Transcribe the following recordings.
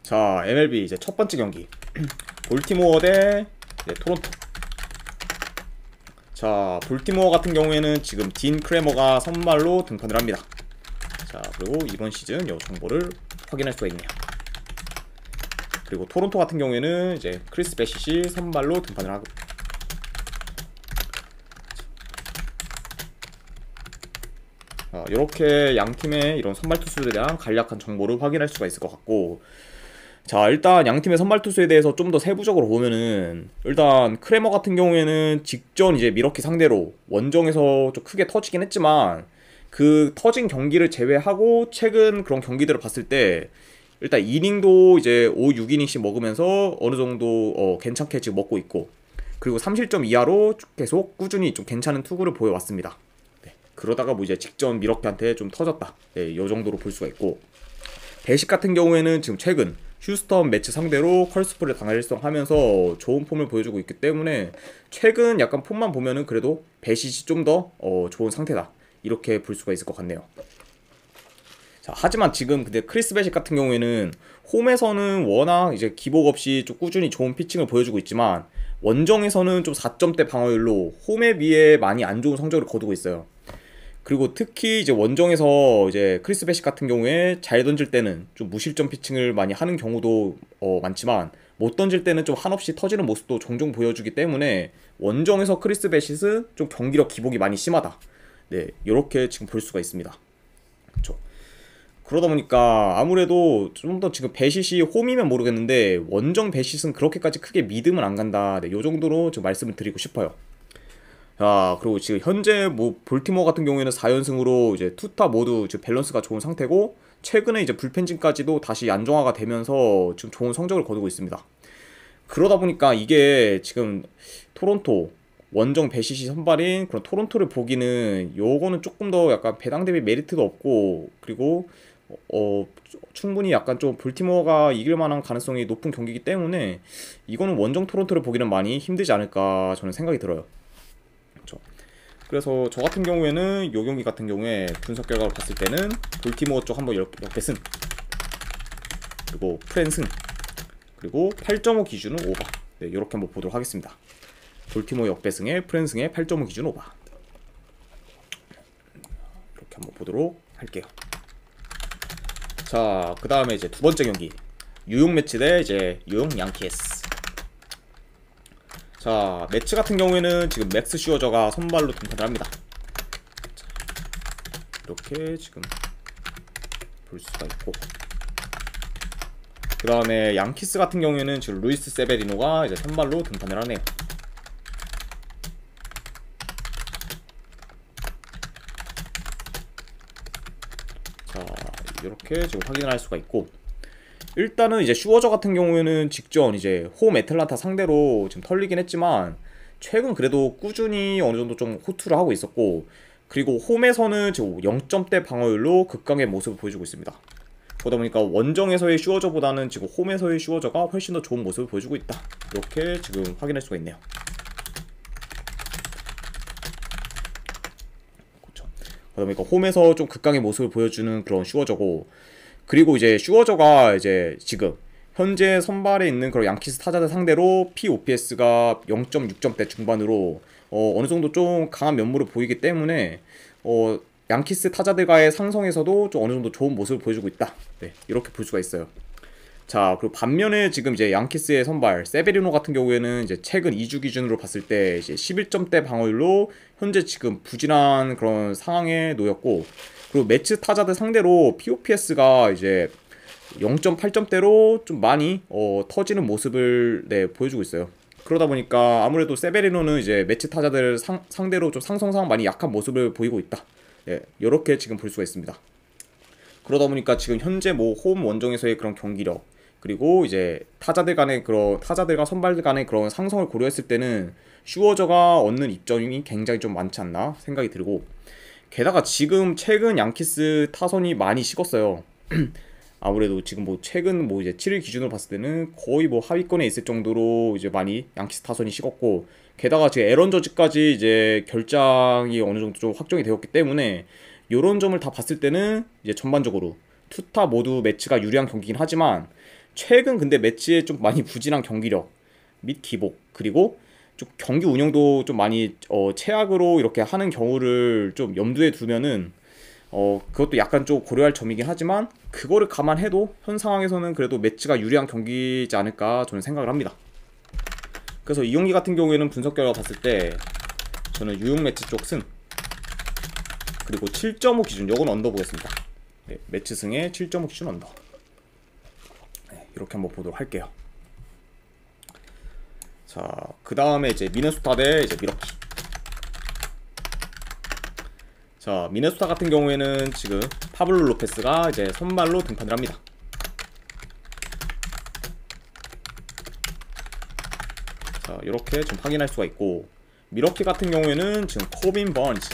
자, MLB 이제 첫 번째 경기 볼티모어 대 토론토. 자, 볼티모어 같은 경우에는 지금 딘 크레머가 선발로 등판을 합니다. 자, 그리고 이번 시즌 요 정보를 확인할 수가 있네요. 그리고 토론토 같은 경우에는 이제 크리스 베시시 선발로 등판을 하고, 이렇게 양 팀의 이런 선발 투수들에 대한 간략한 정보를 확인할 수가 있을 것 같고, 자, 일단 양 팀의 선발 투수에 대해서 좀 더 세부적으로 보면은, 일단 크레머 같은 경우에는 직전 이제 미러키 상대로 원정에서 좀 크게 터지긴 했지만, 그 터진 경기를 제외하고 최근 그런 경기들을 봤을 때 일단 이닝도 이제 5, 6이닝씩 먹으면서 어느 정도 괜찮게 지금 먹고 있고, 그리고 3실점 이하로 계속 꾸준히 좀 괜찮은 투구를 보여왔습니다. 네, 그러다가 뭐 이제 직전 미러키한테 좀 터졌다, 네, 요 정도로 볼 수가 있고, 배식 같은 경우에는 지금 최근 휴스턴 매치 상대로 컬스프를 당일성하면서 좋은 폼을 보여주고 있기 때문에 최근 약간 폼만 보면은 그래도 배식이 좀 더 좋은 상태다, 이렇게 볼 수가 있을 것 같네요. 자, 하지만 지금 근데 크리스 배식 같은 경우에는 홈에서는 워낙 이제 기복 없이 좀 꾸준히 좋은 피칭을 보여주고 있지만, 원정에서는 좀 4점대 방어율로 홈에 비해 많이 안 좋은 성적을 거두고 있어요. 그리고 특히 이제 원정에서 이제 크리스 배식 같은 경우에 잘 던질 때는 좀 무실점 피칭을 많이 하는 경우도 많지만, 못 던질 때는 좀 한없이 터지는 모습도 종종 보여주기 때문에 원정에서 크리스 배식은 좀 경기력 기복이 많이 심하다, 네, 이렇게 지금 볼 수가 있습니다. 그렇죠. 그러다 보니까 아무래도 좀 더 지금 배시시 홈이면 모르겠는데 원정 배시는 그렇게까지 크게 믿음은 안 간다, 네, 요 정도로 좀 말씀을 드리고 싶어요. 자, 그리고 지금 현재 뭐 볼티모어 같은 경우에는 4연승으로 이제 투타 모두 지금 밸런스가 좋은 상태고, 최근에 이제 불펜진까지도 다시 안정화가 되면서 지금 좋은 성적을 거두고 있습니다. 그러다 보니까 이게 지금 토론토 원정 배시시 선발인 그런 토론토를 보기는 요거는 조금 더 약간 배당 대비 메리트도 없고, 그리고 어 충분히 약간 좀 볼티모어가 이길 만한 가능성이 높은 경기이기 때문에 이거는 원정 토론토를 보기는 많이 힘들지 않을까 저는 생각이 들어요. 그렇죠. 그래서 저 같은 경우에는 요 경기 같은 경우에 분석 결과를 봤을 때는 볼티모어 쪽 한번 역배승, 그리고 프랜승, 그리고 8.5 기준은 오버, 네, 이렇게 한번 보도록 하겠습니다. 볼티모어 역배승에 프랜승에 8.5 기준 오버, 이렇게 한번 보도록 할게요. 자, 그 다음에 이제 두 번째 경기 뉴욕 매치 대 이제 뉴욕 양키스. 자, 매치 같은 경우에는 지금 맥스 슈어저가 선발로 등판을 합니다. 자, 이렇게 지금 볼 수가 있고, 그 다음에 양키스 같은 경우에는 지금 루이스 세베리노가 이제 선발로 등판을 하네요. 자, 이렇게 지금 확인을 할 수가 있고, 일단은 이제 슈어저 같은 경우에는 직전 이제 홈 애틀란타 상대로 지금 털리긴 했지만 최근 그래도 꾸준히 어느 정도 좀 호투를 하고 있었고, 그리고 홈에서는 지금 0점대 방어율로 극강의 모습을 보여주고 있습니다. 그러다 보니까 원정에서의 슈어저보다는 지금 홈에서의 슈어저가 훨씬 더 좋은 모습을 보여주고 있다, 이렇게 지금 확인할 수가 있네요. 그렇죠. 그러다 보니까 홈에서 좀 극강의 모습을 보여주는 그런 슈어저고, 그리고 이제 슈어저가 이제 지금 현재 선발에 있는 그런 양키스 타자들 상대로 POPS가 0.6점대 중반으로 어느 정도 좀 강한 면모를 보이기 때문에 양키스 타자들과의 상성에서도 좀 어느 정도 좋은 모습을 보여주고 있다, 네, 이렇게 볼 수가 있어요. 자, 그리고 반면에 지금 이제 양키스의 선발 세베리노 같은 경우에는 이제 최근 2주 기준으로 봤을 때 이제 11점대 방어율로 현재 지금 부진한 그런 상황에 놓였고, 그리고 매치 타자들 상대로 POPS가 이제 0.8점대로 좀 많이 터지는 모습을, 네, 보여주고 있어요. 그러다 보니까 아무래도 세베리노는 이제 매치 타자들 상대로 좀 상성상 많이 약한 모습을 보이고 있다, 네, 이렇게 지금 볼 수가 있습니다. 그러다 보니까 지금 현재 뭐 홈 원정에서의 그런 경기력, 그리고 이제 타자들과 선발들 간의 그런 상성을 고려했을 때는 슈어저가 얻는 이점이 굉장히 좀 많지 않나 생각이 들고, 게다가 지금 최근 양키스 타선이 많이 식었어요. 아무래도 지금 뭐 최근 뭐 이제 7일 기준으로 봤을 때는 거의 뭐 하위권에 있을 정도로 이제 많이 양키스 타선이 식었고, 게다가 지금 에런 저지까지 이제 결장이 어느 정도 좀 확정이 되었기 때문에 요런 점을 다 봤을 때는 이제 전반적으로 투타 모두 매치가 유리한 경기긴 하지만, 최근 근데 매치에 좀 많이 부진한 경기력 및 기복, 그리고 좀 경기 운영도 좀 많이 최악으로 이렇게 하는 경우를 좀 염두에 두면은 그것도 약간 좀 고려할 점이긴 하지만, 그거를 감안해도 현 상황에서는 그래도 매치가 유리한 경기이지 않을까 저는 생각을 합니다. 그래서 이 경기 같은 경우에는 분석 결과 봤을 때 저는 유용 매치 쪽 승, 그리고 7.5 기준 요건 언더 보겠습니다. 네, 매치 승에 7.5 기준 언더. 네, 이렇게 한번 보도록 할게요. 자, 그 다음에 이제 미네소타 대 이제 미러키. 자, 미네소타 같은 경우에는 지금 파블로 로페스가 이제 선발로 등판을 합니다. 자, 이렇게 좀 확인할 수가 있고, 미러키 같은 경우에는 지금 코빈 번즈,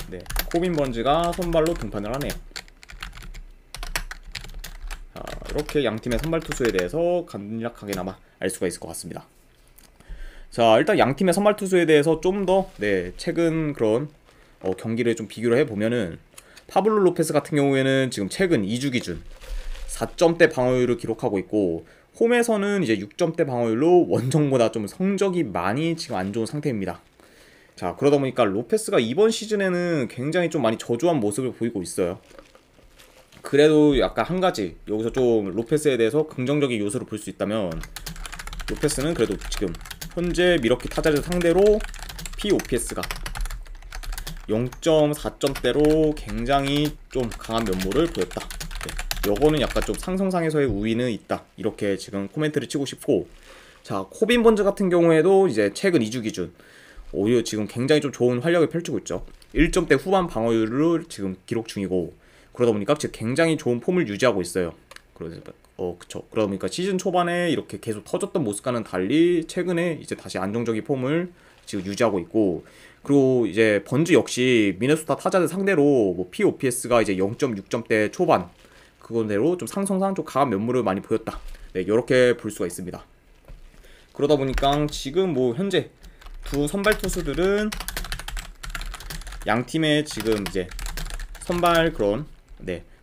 네, 코빈 번즈가 선발로 등판을 하네요. 자, 이렇게 양팀의 선발 투수에 대해서 간략하게나마 알 수가 있을 것 같습니다. 자, 일단 양팀의 선발 투수에 대해서 좀 더 최근 그런 경기를 좀 비교를 해보면은, 파블로 로페스 같은 경우에는 지금 최근 2주 기준 4점대 방어율을 기록하고 있고, 홈에서는 이제 6점대 방어율로 원정보다 좀 성적이 많이 지금 안 좋은 상태입니다. 자, 그러다 보니까 로페스가 이번 시즌에는 굉장히 좀 많이 저조한 모습을 보이고 있어요. 그래도 약간 한 가지 여기서 좀 로페스에 대해서 긍정적인 요소를 볼 수 있다면, 로페스는 그래도 지금 현재 미러키 타자를 상대로 POPS가 0.4점대로 굉장히 좀 강한 면모를 보였다. 네, 요거는 약간 좀 상성상에서의 우위는 있다, 이렇게 지금 코멘트를 치고 싶고, 자, 코빈 번즈 같은 경우에도 이제 최근 2주 기준 오히려 지금 굉장히 좀 좋은 활약을 펼치고 있죠. 1점대 후반 방어율을 지금 기록 중이고, 그러다 보니까 지금 굉장히 좋은 폼을 유지하고 있어요. 그쵸. 그러다 보니까 시즌 초반에 이렇게 계속 터졌던 모습과는 달리 최근에 이제 다시 안정적인 폼을 지금 유지하고 있고, 그리고 이제 번즈 역시 미네소타 타자들 상대로 뭐 POPS가 이제 0.6점대 초반 그거대로 좀 상성상 좀 강한 면모를 많이 보였다. 네, 이렇게 볼 수가 있습니다. 그러다 보니까 지금 뭐 현재 두 선발 투수들은 양 팀의 지금 이제 선발 그런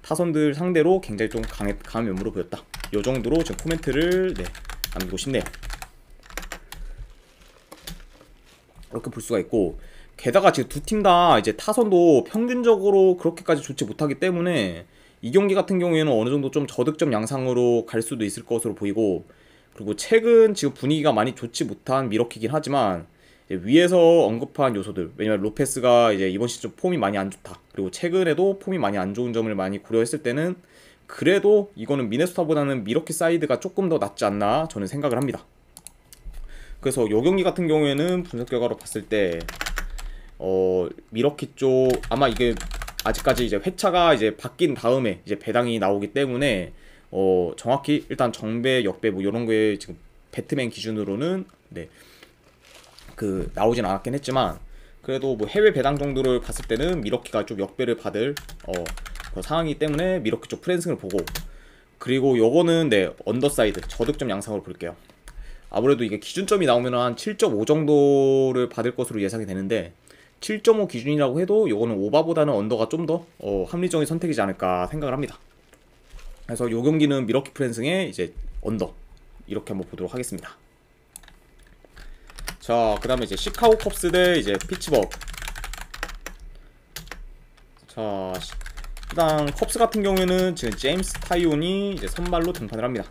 타선들 상대로 굉장히 좀 강한 면모를 보였다. 요 정도로 지금 코멘트를 남기고 싶네요. 이렇게 볼 수가 있고, 게다가 지금 두 팀 다 이제 타선도 평균적으로 그렇게까지 좋지 못하기 때문에 이 경기 같은 경우에는 어느 정도 좀 저득점 양상으로 갈 수도 있을 것으로 보이고, 그리고 최근 지금 분위기가 많이 좋지 못한 미러키긴 하지만 위에서 언급한 요소들, 왜냐면 로페스가 이제 이번 시즌 폼이 많이 안 좋다, 그리고 최근에도 폼이 많이 안 좋은 점을 많이 고려했을 때는 그래도 이거는 미네소타보다는 미러키 사이드가 조금 더 낫지 않나 저는 생각을 합니다. 그래서 요 경기 같은 경우에는 분석 결과로 봤을 때 미러키 쪽 아마 이게 아직까지 이제 회차가 이제 바뀐 다음에 이제 배당이 나오기 때문에 정확히 일단 정배, 역배 뭐 이런 거에 지금 배트맨 기준으로는 나오진 않았긴 했지만, 그래도 뭐 해외 배당 정도를 봤을 때는 미러키가 좀 역배를 받을 그 상황이기 때문에 미러키 쪽 프랜승을 보고, 그리고 요거는 언더사이드 저득점 양상으로 볼게요. 아무래도 이게 기준점이 나오면 한 7.5 정도를 받을 것으로 예상이 되는데, 7.5 기준이라고 해도 요거는 오바보다는 언더가 좀 더 합리적인 선택이지 않을까 생각을 합니다. 그래서 요 경기는 미러키 프랜승의 이제 언더 이렇게 한번 보도록 하겠습니다. 자, 그 다음에 이제 시카고 컵스 대 이제 피츠버그. 자, 일단 컵스 같은 경우에는 지금 제임스 타이온이 이제 선발로 등판을 합니다.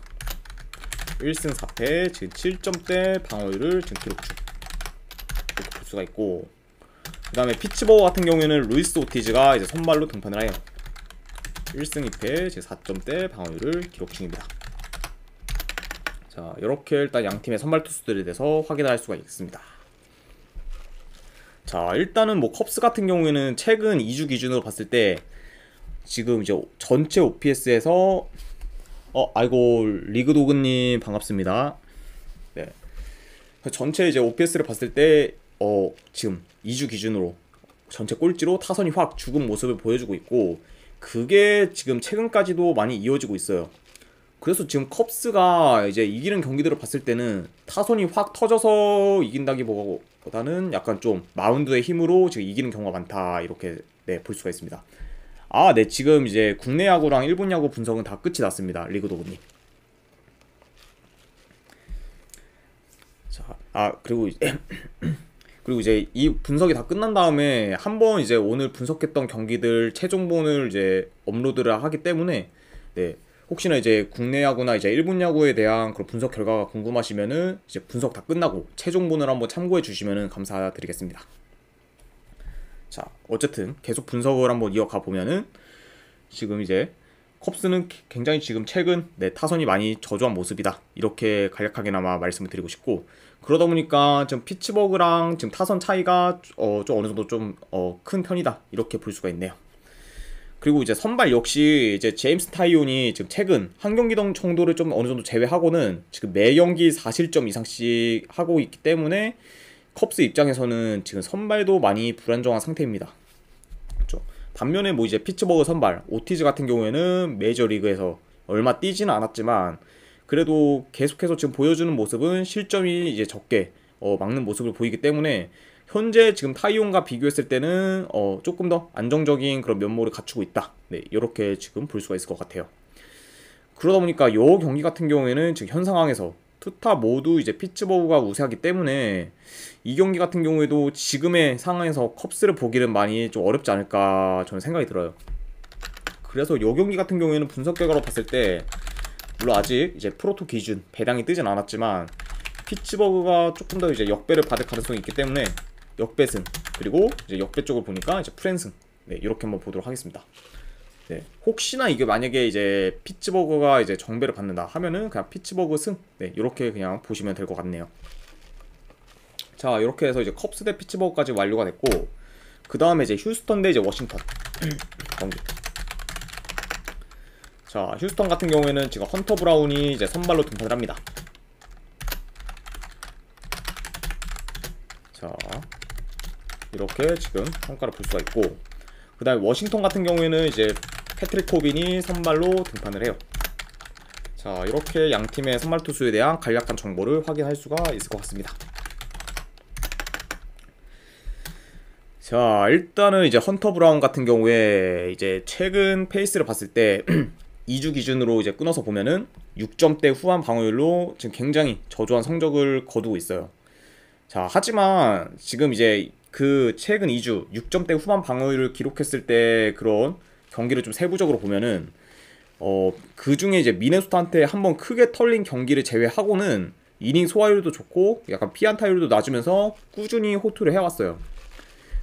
1승 4패, 지금 7점대 방어율을 지금 기록 중, 이렇게 볼 수가 있고, 그 다음에 피츠버그 같은 경우에는 루이스 오티즈가 이제 선발로 등판을 해요. 1승 2패, 지금 4점대 방어율을 기록 중입니다. 자, 이렇게 일단 양팀의 선발 투수들에 대해서 확인할 수가 있습니다. 자, 일단은 뭐 컵스 같은 경우에는 최근 2주 기준으로 봤을 때 지금 이제 전체 OPS에서 아이고 리그도그님 반갑습니다. 네, 전체 이제 OPS를 봤을 때 지금 2주 기준으로 전체 꼴찌로 타선이 확 죽은 모습을 보여주고 있고, 그게 지금 최근까지도 많이 이어지고 있어요. 그래서 지금 컵스가 이제 이기는 경기들을 봤을 때는 타선이 확 터져서 이긴다기보다는 약간 좀 마운드의 힘으로 지금 이기는 경우가 많다, 이렇게 볼 수가 있습니다. 지금 이제 국내 야구랑 일본 야구 분석은 다 끝이 났습니다, 리그도그님. 그리고 이제 이 분석이 다 끝난 다음에 한번 이제 오늘 분석했던 경기들 최종본을 이제 업로드를 하기 때문에, 네, 혹시나 이제 국내 야구나 이제 일본 야구에 대한 그런 분석 결과가 궁금하시면은 이제 분석 다 끝나고 최종본을 한번 참고해 주시면은 감사드리겠습니다. 자, 어쨌든 계속 분석을 한번 이어가 보면은 지금 이제 컵스는 굉장히 지금 최근 타선이 많이 저조한 모습이다, 이렇게 간략하게나마 말씀을 드리고 싶고, 그러다 보니까 지금 피츠버그랑 지금 타선 차이가 좀 어느 정도 좀 큰 편이다, 이렇게 볼 수가 있네요. 그리고 이제 선발 역시 이제 제임스 타이온이 지금 최근 한 경기 정도를 좀 어느 정도 제외하고는 지금 매 경기 4실점 이상씩 하고 있기 때문에 컵스 입장에서는 지금 선발도 많이 불안정한 상태입니다. 그렇죠? 반면에 뭐 이제 피츠버그 선발 오티즈 같은 경우에는 메이저리그에서 얼마 뛰지는 않았지만 그래도 계속해서 지금 보여주는 모습은 실점이 이제 적게 막는 모습을 보이기 때문에 현재 지금 타이온과 비교했을 때는 조금 더 안정적인 그런 면모를 갖추고 있다, 네, 이렇게 지금 볼 수가 있을 것 같아요. 그러다 보니까 요 경기 같은 경우에는 지금 현 상황에서 투타 모두 이제 피츠버그가 우세하기 때문에 이 경기 같은 경우에도 지금의 상황에서 컵스를 보기는 많이 좀 어렵지 않을까 저는 생각이 들어요. 그래서 요 경기 같은 경우에는 분석 결과로 봤을 때 물론 아직 이제 프로토 기준 배당이 뜨진 않았지만 피츠버그가 조금 더 이제 역배를 받을 가능성이 있기 때문에 역배승, 그리고 이제 역배 쪽을 보니까 이제 프랜승, 네, 이렇게 한번 보도록 하겠습니다. 네, 혹시나 이게 만약에 이제 피츠버그가 이제 정배를 받는다 하면은 그냥 피츠버그 승, 네, 이렇게 그냥 보시면 될 것 같네요. 자, 이렇게 해서 이제 컵스 대 피츠버그까지 완료가 됐고, 그 다음에 이제 휴스턴 대 이제 워싱턴 경기. 자, 휴스턴 같은 경우에는 지금 헌터 브라운이 이제 선발로 등판을 합니다. 자, 이렇게 지금 평가를 볼 수가 있고, 그 다음에 워싱턴 같은 경우에는 이제 패트릭 코빈이 선발로 등판을 해요. 자, 이렇게 양 팀의 선발 투수에 대한 간략한 정보를 확인할 수가 있을 것 같습니다. 자, 일단은 이제 헌터 브라운 같은 경우에 이제 최근 페이스를 봤을 때 2주 기준으로 이제 끊어서 보면은 6점대 후반 방어율로 지금 굉장히 저조한 성적을 거두고 있어요. 자, 하지만 지금 이제 그 최근 2주 6점대 후반 방어율을 기록했을 때 그런 경기를 좀 세부적으로 보면은 그 중에 이제 미네소타한테 한번 크게 털린 경기를 제외하고는 이닝 소화율도 좋고 약간 피안타율도 낮으면서 꾸준히 호투를 해왔어요.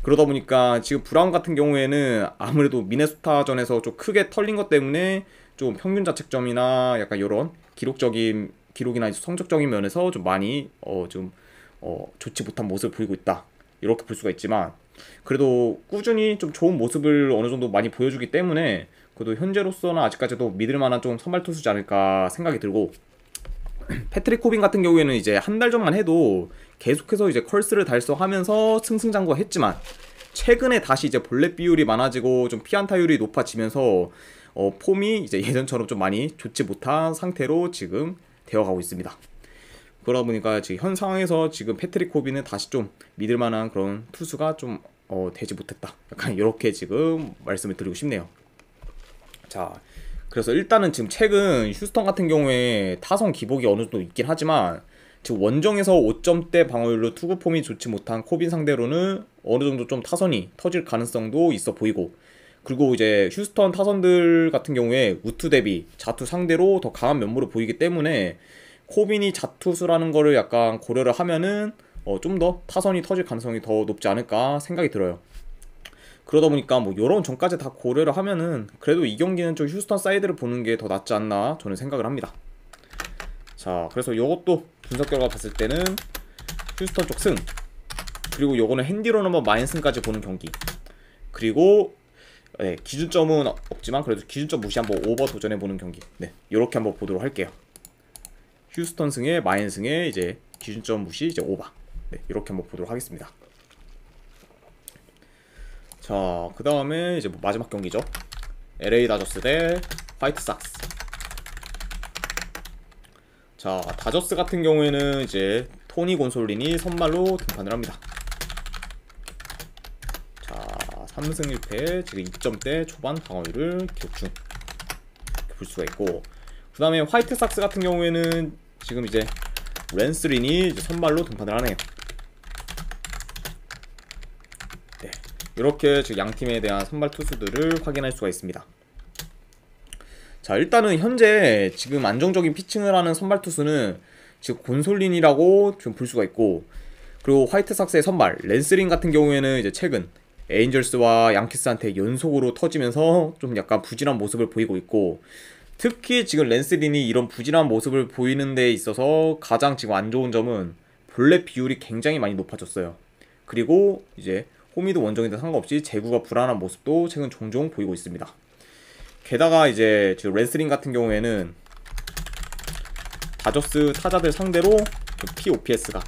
그러다 보니까 지금 브라운 같은 경우에는 아무래도 미네소타전에서 좀 크게 털린 것 때문에 좀 평균 자책점이나 약간 이런 기록이나 성적적인 면에서 좀 많이 좋지 못한 모습을 보이고 있다, 이렇게 볼 수가 있지만 그래도 꾸준히 좀 좋은 모습을 어느 정도 많이 보여주기 때문에 그래도 현재로서는 아직까지도 믿을만한 좀 선발 투수지 않을까 생각이 들고, 패트릭 코빈 같은 경우에는 이제 한 달 전만 해도 계속해서 이제 컬스를 달성하면서 승승장구했지만 최근에 다시 이제 볼넷 비율이 많아지고 좀 피안타율이 높아지면서 폼이 이제 예전처럼 좀 많이 좋지 못한 상태로 지금 되어가고 있습니다. 그러다 보니까 지금 현 상황에서 지금 패트릭 코빈은 다시 좀 믿을만한 그런 투수가 좀 되지 못했다, 약간 이렇게 지금 말씀을 드리고 싶네요. 자, 그래서 일단은 지금 최근 휴스턴 같은 경우에 타선 기복이 어느 정도 있긴 하지만 지금 원정에서 5점대 방어율로 투구 폼이 좋지 못한 코빈 상대로는 어느 정도 좀 타선이 터질 가능성도 있어 보이고, 그리고 이제 휴스턴 타선들 같은 경우에 우투 대비 자투 상대로 더 강한 면모를 보이기 때문에 코빈이 자투수라는 거를 약간 고려를 하면은 좀 더 타선이 터질 가능성이 더 높지 않을까 생각이 들어요. 그러다 보니까 뭐 요런 전까지 다 고려를 하면은 그래도 이 경기는 좀 휴스턴 사이드를 보는 게 더 낫지 않나 저는 생각을 합니다. 자, 그래서 요것도 분석 결과 봤을 때는 휴스턴 쪽 승, 그리고 요거는 핸디로 넘어 마인슨까지 보는 경기, 그리고 네, 기준점은 없지만 그래도 기준점 무시 한번 오버 도전해보는 경기, 네, 요렇게 한번 보도록 할게요. 휴스턴 승에 마인 승에 이제 기준점 무시 이제 오버, 네, 이렇게 한번 보도록 하겠습니다. 자, 그 다음에 이제 뭐 마지막 경기죠. LA 다저스 대 화이트삭스. 자, 다저스 같은 경우에는 이제 토니 곤솔린이 선발로 등판을 합니다. 자, 3승 1패 지금 2점대 초반 방어율을 기록 중, 이렇게 볼 수가 있고, 그 다음에 화이트삭스 같은 경우에는 지금 이제 랜스린이 선발로 등판을 하네요. 네, 이렇게 지금 양 팀에 대한 선발 투수들을 확인할 수가 있습니다. 자, 일단은 현재 지금 안정적인 피칭을 하는 선발 투수는 지금 곤솔린이라고 좀 볼 수가 있고, 그리고 화이트삭스의 선발 랜스린 같은 경우에는 이제 최근 에인절스와 양키스한테 연속으로 터지면서 좀 약간 부진한 모습을 보이고 있고, 특히 지금 랜스린이 이런 부진한 모습을 보이는 데 있어서 가장 지금 안 좋은 점은 볼넷 비율이 굉장히 많이 높아졌어요. 그리고 이제 홈이든 원정이든 상관없이 제구가 불안한 모습도 최근 종종 보이고 있습니다. 게다가 이제 지금 랜스린 같은 경우에는 다저스 타자들 상대로 POPS가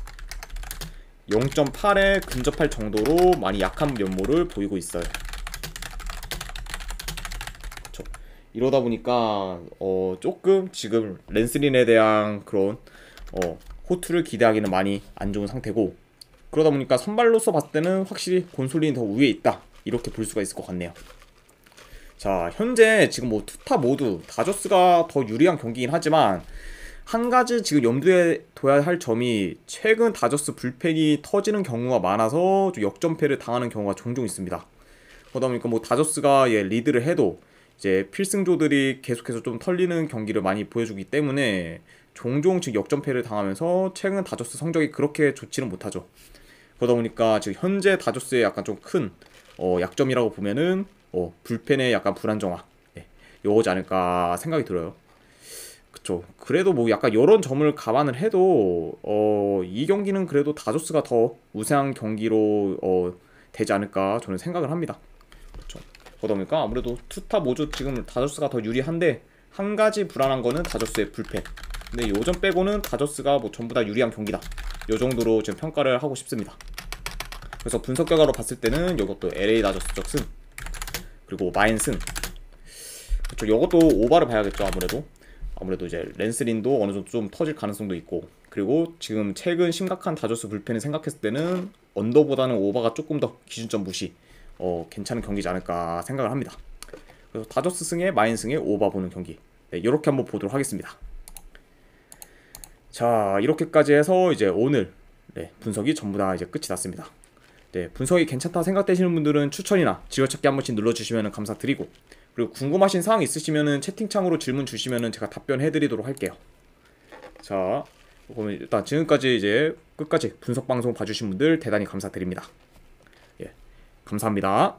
0.8에 근접할 정도로 많이 약한 면모를 보이고 있어요. 그쵸. 이러다 보니까 조금 지금 랜스린에 대한 그런 호투를 기대하기는 많이 안 좋은 상태고, 그러다 보니까 선발로서 봤을 때는 확실히 곤솔린이 더 우위에 있다, 이렇게 볼 수가 있을 것 같네요. 자, 현재 지금 뭐 투타 모두 다저스가 더 유리한 경기긴 하지만, 한 가지 지금 염두에 둬야 할 점이 최근 다저스 불펜이 터지는 경우가 많아서 좀 역전패를 당하는 경우가 종종 있습니다. 그러다 보니까 뭐 다저스가 리드를 해도 이제 필승조들이 계속해서 좀 털리는 경기를 많이 보여주기 때문에 종종 지금 역전패를 당하면서 최근 다저스 성적이 그렇게 좋지는 못하죠. 그러다 보니까 지금 현재 다저스의 약간 좀 큰 약점이라고 보면은 불펜의 약간 불안정화, 요거지 않을까 생각이 들어요. 그쵸. 그래도 뭐 약간 이런 점을 감안을 해도 이 경기는 그래도 다저스가 더 우세한 경기로 되지 않을까 저는 생각을 합니다. 그렇죠. 그러다 보니까 아무래도 투타 모두 지금 다저스가 더 유리한데, 한 가지 불안한 거는 다저스의 불펜. 근데 요점 빼고는 다저스가 뭐 전부 다 유리한 경기다, 요 정도로 지금 평가를 하고 싶습니다. 그래서 분석 결과로 봤을 때는 이것도 LA 다저스적 승, 그리고 마인 승. 그쵸. 이것도 오바를 봐야겠죠. 아무래도 이제 랜스린도 어느 정도 좀 터질 가능성도 있고, 그리고 지금 최근 심각한 다저스 불펜을 생각했을 때는 언더보다는 오바가 조금 더 기준점 무시, 괜찮은 경기지 않을까 생각을 합니다. 그래서 다저스 승에 마인 승에 오바 보는 경기, 이렇게 한번 보도록 하겠습니다. 자, 이렇게까지 해서 이제 오늘 분석이 전부 다 이제 끝이 났습니다. 분석이 괜찮다 생각되시는 분들은 추천이나 지원찾기 한 번씩 눌러주시면 감사드리고, 그리고 궁금하신 사항 있으시면은 채팅창으로 질문 주시면은 제가 답변해드리도록 할게요. 자, 그러면 일단 지금까지 이제 끝까지 분석 방송 봐주신 분들 대단히 감사드립니다. 예, 감사합니다.